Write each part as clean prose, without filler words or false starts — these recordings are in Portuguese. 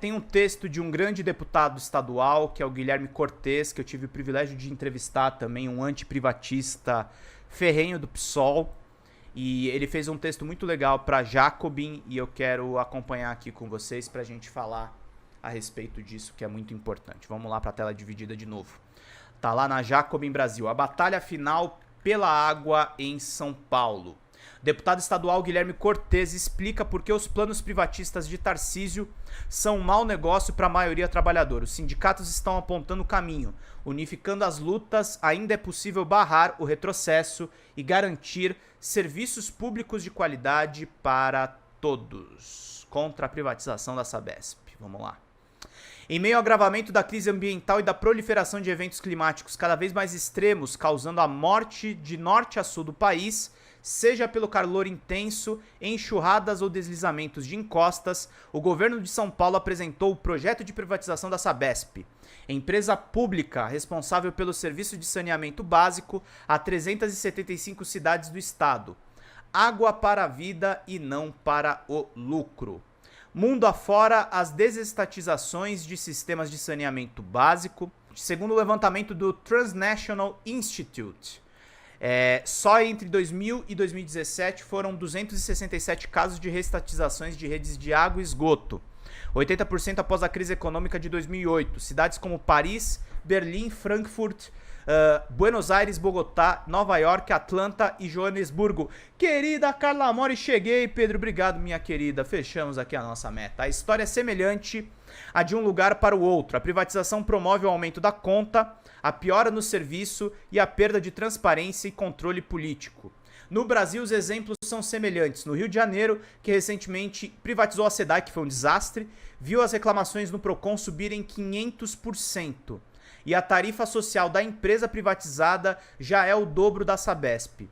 Tem um texto de um grande deputado estadual, que é o Guilherme Cortes, que eu tive o privilégio de entrevistar também, um antiprivatista ferrenho do PSOL. E ele fez um texto muito legal para Jacobin e eu quero acompanhar aqui com vocês para a gente falar a respeito disso, que é muito importante. Vamos lá para a tela dividida de novo. Tá lá na Jacobin Brasil. A batalha final pela água em São Paulo. O deputado estadual Guilherme Cortes explica por que os planos privatistas de Tarcísio são um mau negócio para a maioria trabalhadora. Os sindicatos estão apontando o caminho. Unificando as lutas, ainda é possível barrar o retrocesso e garantir serviços públicos de qualidade para todos. Contra a privatização da Sabesp. Vamos lá. Em meio ao agravamento da crise ambiental e da proliferação de eventos climáticos cada vez mais extremos, causando a morte de norte a sul do país, seja pelo calor intenso, enxurradas ou deslizamentos de encostas, o governo de São Paulo apresentou o projeto de privatização da Sabesp, empresa pública responsável pelo serviço de saneamento básico a 375 cidades do estado. Água para a vida e não para o lucro. Mundo afora, as desestatizações de sistemas de saneamento básico, segundo o levantamento do Transnational Institute, só entre 2000 e 2017 foram 267 casos de reestatizações de redes de água e esgoto, 80% após a crise econômica de 2008. Cidades como Paris, Berlim, Frankfurt, Buenos Aires, Bogotá, Nova York, Atlanta e Joanesburgo. Querida Carla Amori, cheguei, Pedro, obrigado, minha querida. Fechamos aqui a nossa meta. A história é semelhante a de um lugar para o outro. A privatização promove o aumento da conta, a piora no serviço e a perda de transparência e controle político. No Brasil, os exemplos são semelhantes. No Rio de Janeiro, que recentemente privatizou a SEDAI, que foi um desastre, viu as reclamações no PROCON subirem 500%. E a tarifa social da empresa privatizada já é o dobro da Sabesp.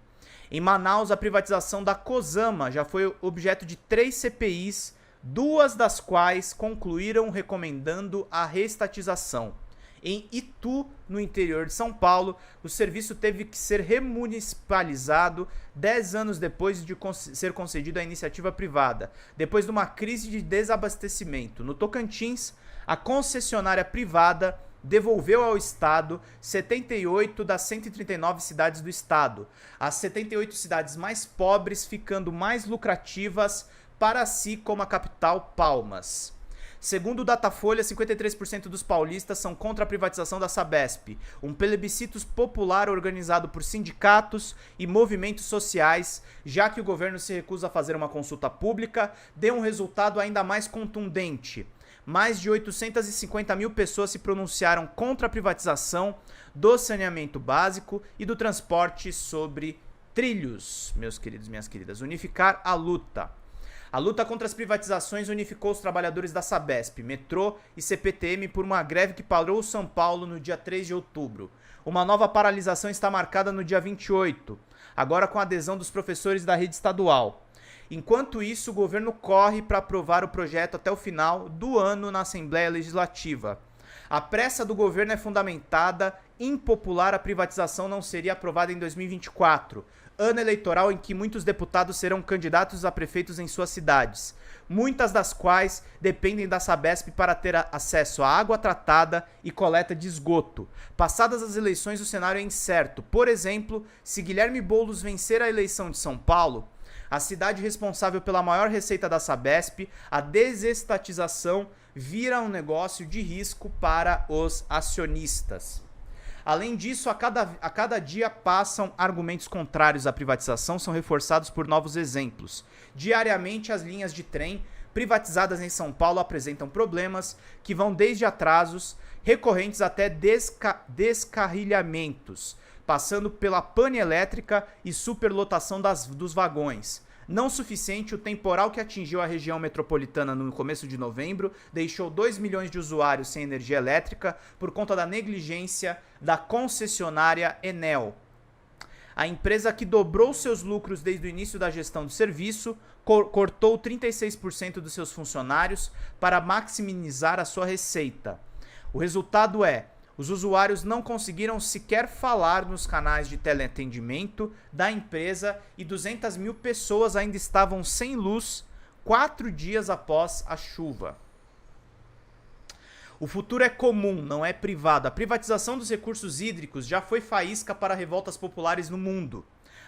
Em Manaus, a privatização da Cosama já foi objeto de 3 CPIs, 2 das quais concluíram recomendando a reestatização. Em Itu, no interior de São Paulo, o serviço teve que ser remunicipalizado 10 anos depois de ser concedido à iniciativa privada, depois de uma crise de desabastecimento. No Tocantins, a concessionária privada devolveu ao Estado 78 das 139 cidades do Estado, as 78 cidades mais pobres ficando mais lucrativas para si, como a capital, Palmas. Segundo o Datafolha, 53% dos paulistas são contra a privatização da Sabesp, um plebiscito popular organizado por sindicatos e movimentos sociais, já que o governo se recusa a fazer uma consulta pública, deu um resultado ainda mais contundente. Mais de 850 mil pessoas se pronunciaram contra a privatização do saneamento básico e do transporte sobre trilhos, meus queridos e minhas queridas. Unificar a luta. A luta contra as privatizações unificou os trabalhadores da Sabesp, Metrô e CPTM por uma greve que parou São Paulo no dia 3 de outubro. Uma nova paralisação está marcada no dia 28, agora com a adesão dos professores da rede estadual. Enquanto isso, o governo corre para aprovar o projeto até o final do ano na Assembleia Legislativa. A pressa do governo é fundamentada, impopular, a privatização não seria aprovada em 2024, ano eleitoral em que muitos deputados serão candidatos a prefeitos em suas cidades, muitas das quais dependem da Sabesp para ter acesso à água tratada e coleta de esgoto. Passadas as eleições, o cenário é incerto. Por exemplo, se Guilherme Boulos vencer a eleição de São Paulo, a cidade responsável pela maior receita da Sabesp, a desestatização vira um negócio de risco para os acionistas. Além disso, a cada dia passam argumentos contrários à privatização, são reforçados por novos exemplos. Diariamente, as linhas de trem privatizadas em São Paulo apresentam problemas que vão desde atrasos recorrentes até descarrilhamentos, passando pela pane elétrica e superlotação dos vagões. Não suficiente, o temporal que atingiu a região metropolitana no começo de novembro deixou 2 milhões de usuários sem energia elétrica por conta da negligência da concessionária Enel. A empresa, que dobrou seus lucros desde o início da gestão do serviço, cortou 36% dos seus funcionários para maximizar a sua receita. O resultado é: os usuários não conseguiram sequer falar nos canais de teleatendimento da empresa e 200 mil pessoas ainda estavam sem luz 4 dias após a chuva. O futuro é comum, não é privado. A privatização dos recursos hídricos já foi faísca para revoltas populares no mundo.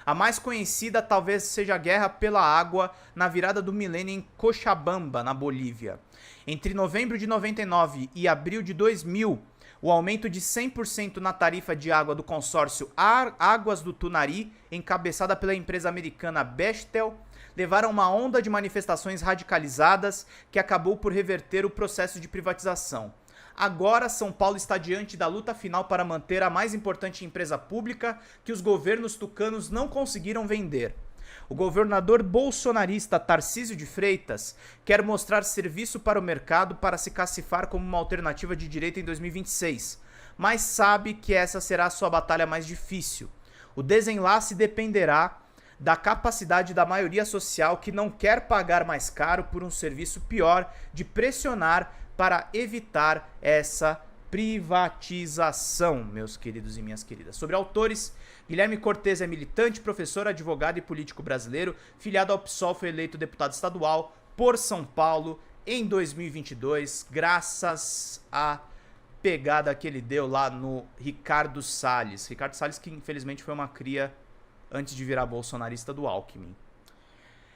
A mais conhecida talvez seja a Guerra pela Água na virada do milênio em Cochabamba, na Bolívia. Entre novembro de 99 e abril de 2000, o aumento de 100% na tarifa de água do consórcio Águas do Tunari, encabeçada pela empresa americana Bechtel, levaram uma onda de manifestações radicalizadas que acabou por reverter o processo de privatização. Agora, São Paulo está diante da luta final para manter a mais importante empresa pública que os governos tucanos não conseguiram vender. O governador bolsonarista Tarcísio de Freitas quer mostrar serviço para o mercado para se cacifar como uma alternativa de direita em 2026, mas sabe que essa será a sua batalha mais difícil. O desenlace dependerá da capacidade da maioria social que não quer pagar mais caro por um serviço pior de pressionar para evitar essa privatização, meus queridos e minhas queridas. Sobre autores, Guilherme Cortes é militante, professor, advogado e político brasileiro, filiado ao PSOL, foi eleito deputado estadual por São Paulo em 2022, graças à pegada que ele deu lá no Ricardo Salles. Ricardo Salles que infelizmente foi uma cria antes de virar bolsonarista do Alckmin.